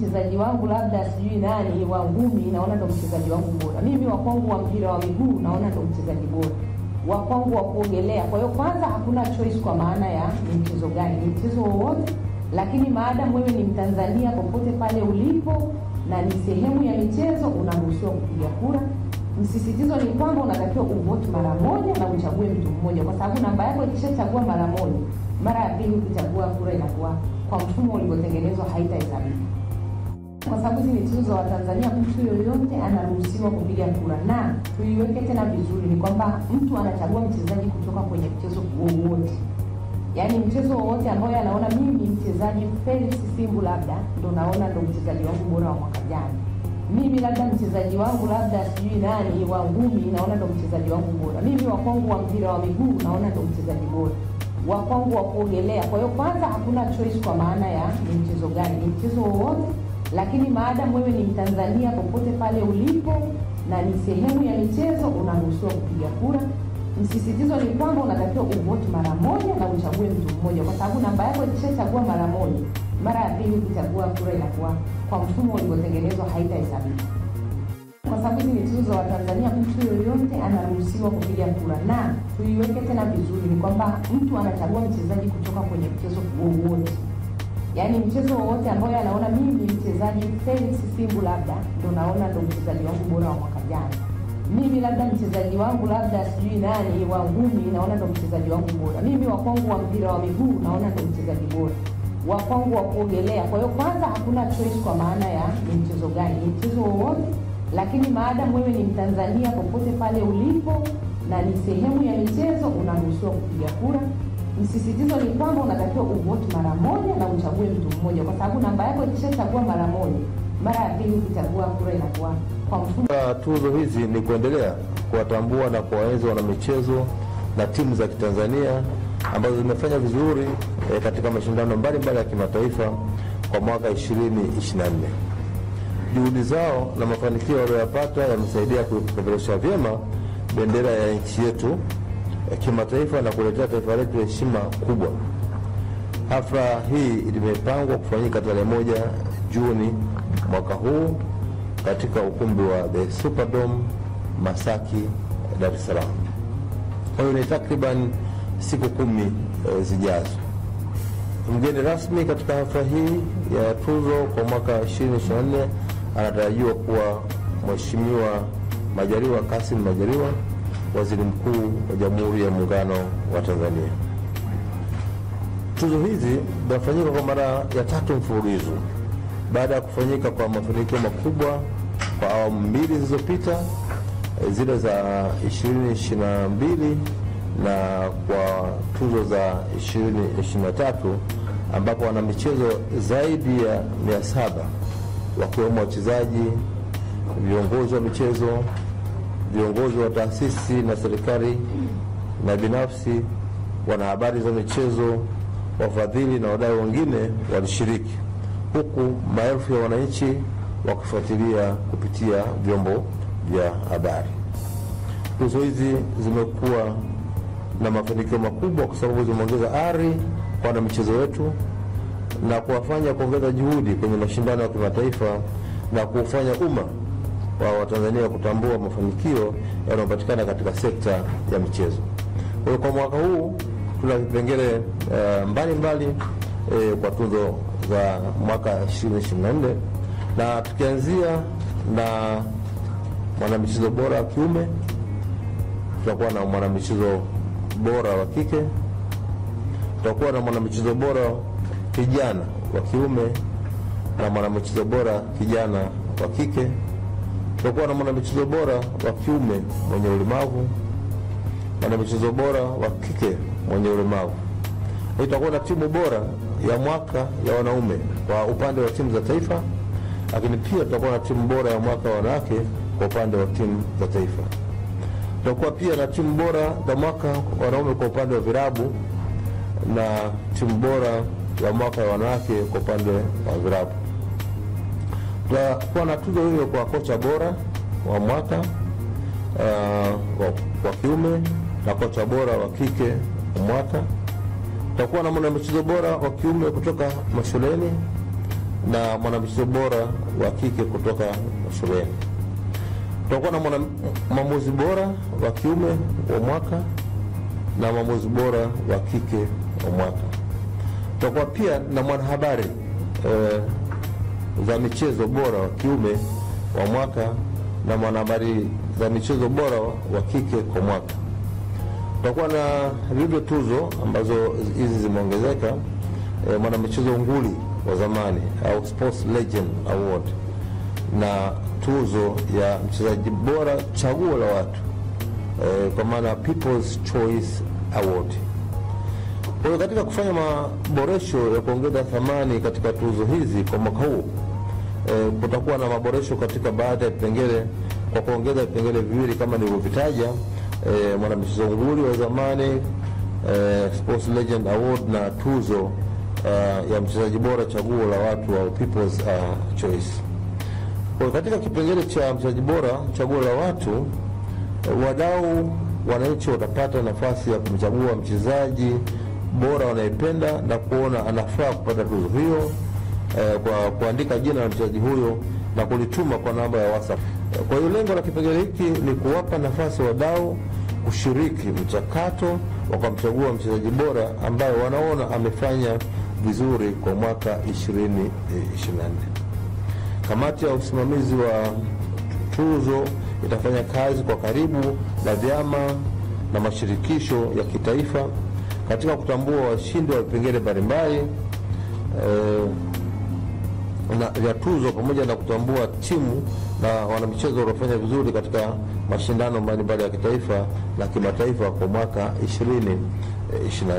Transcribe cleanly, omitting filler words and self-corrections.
mchezaji wangu labda sijui nani wa ngumi naona ndo mchezaji wangu bora. Mimi wa kwangu wa mpira wa miguu naona ndo mchezaji bora. Wa kwangu wa kuogelea. Kwa hiyo kwanza hakuna choice kwa maana ya ni mchezo gani, ni mchezo wowote, lakini maadamu wewe ni Mtanzania popote pale ulipo na ni sehemu ya michezo unaruhusiwa kupiga kura. Msisitizo ni kwamba unatakiwa uvote mara moja na uchague mtu mmoja, kwa sababu namba yako ikishachagua mara moja, mara ya pili ukichagua kura inakuwa kwa mfumo ulivyotengenezwa haitahesabika. Kwa sababu hizi michezo za Watanzania mtu yoyote anaruhusiwa kupiga kura, na tuiweke tena vizuri ni kwamba mtu anachagua mchezaji kutoka kwenye mchezo wowote. Yaani mchezo wowote ambao anaona mimi mchezaji Felix Simbu labda ndo naona ndo mchezaji wangu bora wa mwaka jana. Mimi labda mchezaji wangu labda sijui nani wa ngumi naona ndo mchezaji wangu bora. Mimi wa kwangu wa mpira wa miguu naona ndo mchezaji bora. Wa kwangu wa kuogelea. Kwa hiyo kwanza hakuna choice kwa maana ya ni mchezo gani, ni mchezo wowote, lakini maadamu wewe ni Mtanzania popote pale ulipo na ni sehemu ya michezo unaruhusiwa kupiga kura. Msisitizo ni kwamba unatakiwa uvote mara moja na uchague mtu mmoja, kwa sababu namba yako ikishachagua mara moja, mara ya pili ukichagua kura inakuwa kwa mfumo ulivyotengenezwa haitahesabika. Kwa sababu hizi michezo za Watanzania mtu yoyote anaruhusiwa kupiga kura, na tuiweke tena vizuri ni kwamba mtu anachagua mchezaji kutoka kwenye mchezo wowote. Yaani mchezo wowote ambao anaona mimi mchezaji Felix Simbu labda ndo naona ndo mchezaji wangu bora wa mwaka jana. Mimi labda mchezaji wangu labda sijui nani wa ngumi naona ndo mchezaji wangu bora. Mimi wa kwangu wa mpira wa miguu naona ndo mchezaji bora. Wa kwangu wa kuogelea. Kwa hiyo kwanza hakuna choice kwa maana ya ni mchezo gani, ni mchezo wowote, lakini maadamu wewe ni Mtanzania popote pale ulipo na ni sehemu ya michezo unaruhusiwa kupiga kura. Msisitizo ni kwamba unatakiwa uvote mara moja na uchague mtu mmoja, kwa sababu namba yako ikishachagua mara moja, mara ya pili ukichagua kura inakuwa kwa mfumo. Tuzo hizi ni kuendelea kuwatambua na kuwaenzi wanamichezo na timu za Kitanzania ambazo zimefanya vizuri katika mashindano mbalimbali ya kimataifa kwa mwaka 2024. Juhudi zao na mafanikio waliyopata yamesaidia kupeperusha vyema bendera ya nchi yetu kimataifa na kuletea taifa letu heshima kubwa. Hafla hii imepangwa kufanyika tarehe 1 Juni mwaka huu katika ukumbi wa The Superdome Masaki, Dar es Salaam. Kwa hiyo ni takriban siku 10 zijazo. Mgeni rasmi katika hafla hii ya tuzo kwa mwaka 2024 anatarajiwa kuwa Mheshimiwa Majaliwa Kassim Majaliwa, Waziri Mkuu wa Jamhuri ya Muungano wa Tanzania. Tuzo hizi zinafanyika kwa mara ya 3 mfululizo baada ya kufanyika kwa mafanikio makubwa kwa awamu 2 zilizopita, zile za 2022 na kwa tuzo za 2023, ambapo wana michezo zaidi ya 700 wakiwemo wachezaji, viongozi wa michezo, viongozi wa taasisi na serikali na binafsi, wanahabari za michezo, wafadhili na wadau wengine walishiriki, huku maelfu ya wananchi wakifuatilia kupitia vyombo vya habari. Tuzo hizi zimekuwa na mafanikio makubwa kwa sababu zimeongeza ari kwa wanamichezo wetu na kuwafanya kuongeza juhudi kwenye mashindano ya kimataifa na kufanya umma wa Watanzania kutambua mafanikio yanayopatikana katika sekta ya michezo. Kwa hiyo kwa mwaka huu tuna vipengele mbalimbali kwa tuzo za mwaka 2024, na tukianzia na mwanamichezo bora wa kiume, tutakuwa na mwanamichezo bora wa kike, tutakuwa na mwanamichezo bora kijana wa kiume na mwanamichezo bora kijana wa kike, tutakuwa na mwanamichezo bora wa kiume mwenye ulemavu, mwanamichezo bora wa kike mwenye ulemavu. Tutakuwa na timu bora ya mwaka ya wanaume kwa upande wa timu za taifa, lakini pia tutakuwa na timu bora ya mwaka wa wanawake kwa upande wa timu za taifa. Tutakuwa pia na timu bora za mwaka wa wanaume kwa upande wa vilabu na timu bora ya mwaka wa wanawake kwa upande wa vilabu. Tutakuwa na tuzo hiyo kwa kocha bora wa mwaka wa kiume na kocha bora wa kike wa mwaka. Tutakuwa na mwanamichezo bora wa kiume kutoka mashuleni na mwanamichezo bora wa kike kutoka shuleni. Tutakuwa na mwamuzi bora wa kiume wa mwaka na mwamuzi bora wa kike wa mwaka. Tutakuwa pia na mwanahabari za michezo bora wa kiume wa mwaka na mwanahabari za michezo bora wa kike kwa mwaka. Tutakuwa na vivyo tuzo ambazo hizi zimeongezeka, mwanamichezo nguli wa zamani au Sports Legend Award na tuzo ya mchezaji bora chaguo la watu, kwa maana People's Choice Award. Kwa hiyo katika kufanya maboresho ya kuongeza thamani katika tuzo hizi kwa mwaka huu, kutakuwa na maboresho katika baadhi ya vipengele kwa kuongeza vipengele viwili kama nilivyovitaja, mwanamichezo nguli wa zamani, Sports Legend Award na tuzo ya mchezaji bora chaguo la watu au People's Choice. Kwa katika kipengele cha mchezaji bora chaguo la watu, wadau wananchi watapata nafasi ya kumchagua mchezaji bora wanayependa na kuona anafaa kupata tuzo hiyo, kwa kuandika jina la mchezaji huyo na kulituma kwa namba ya WhatsApp. Kwa hiyo lengo la kipengele hiki ni kuwapa nafasi wadau kushiriki mchakato wa kumchagua mchezaji bora ambaye wanaona amefanya vizuri kwa mwaka 2024. Kamati ya usimamizi wa tuzo itafanya kazi kwa karibu na vyama na mashirikisho ya kitaifa katika kutambua washindi wa vipengele mbalimbali vya tuzo pamoja na kutambua timu na wanamichezo waliofanya vizuri katika mashindano mbalimbali ya kitaifa na kimataifa kwa mwaka 2024.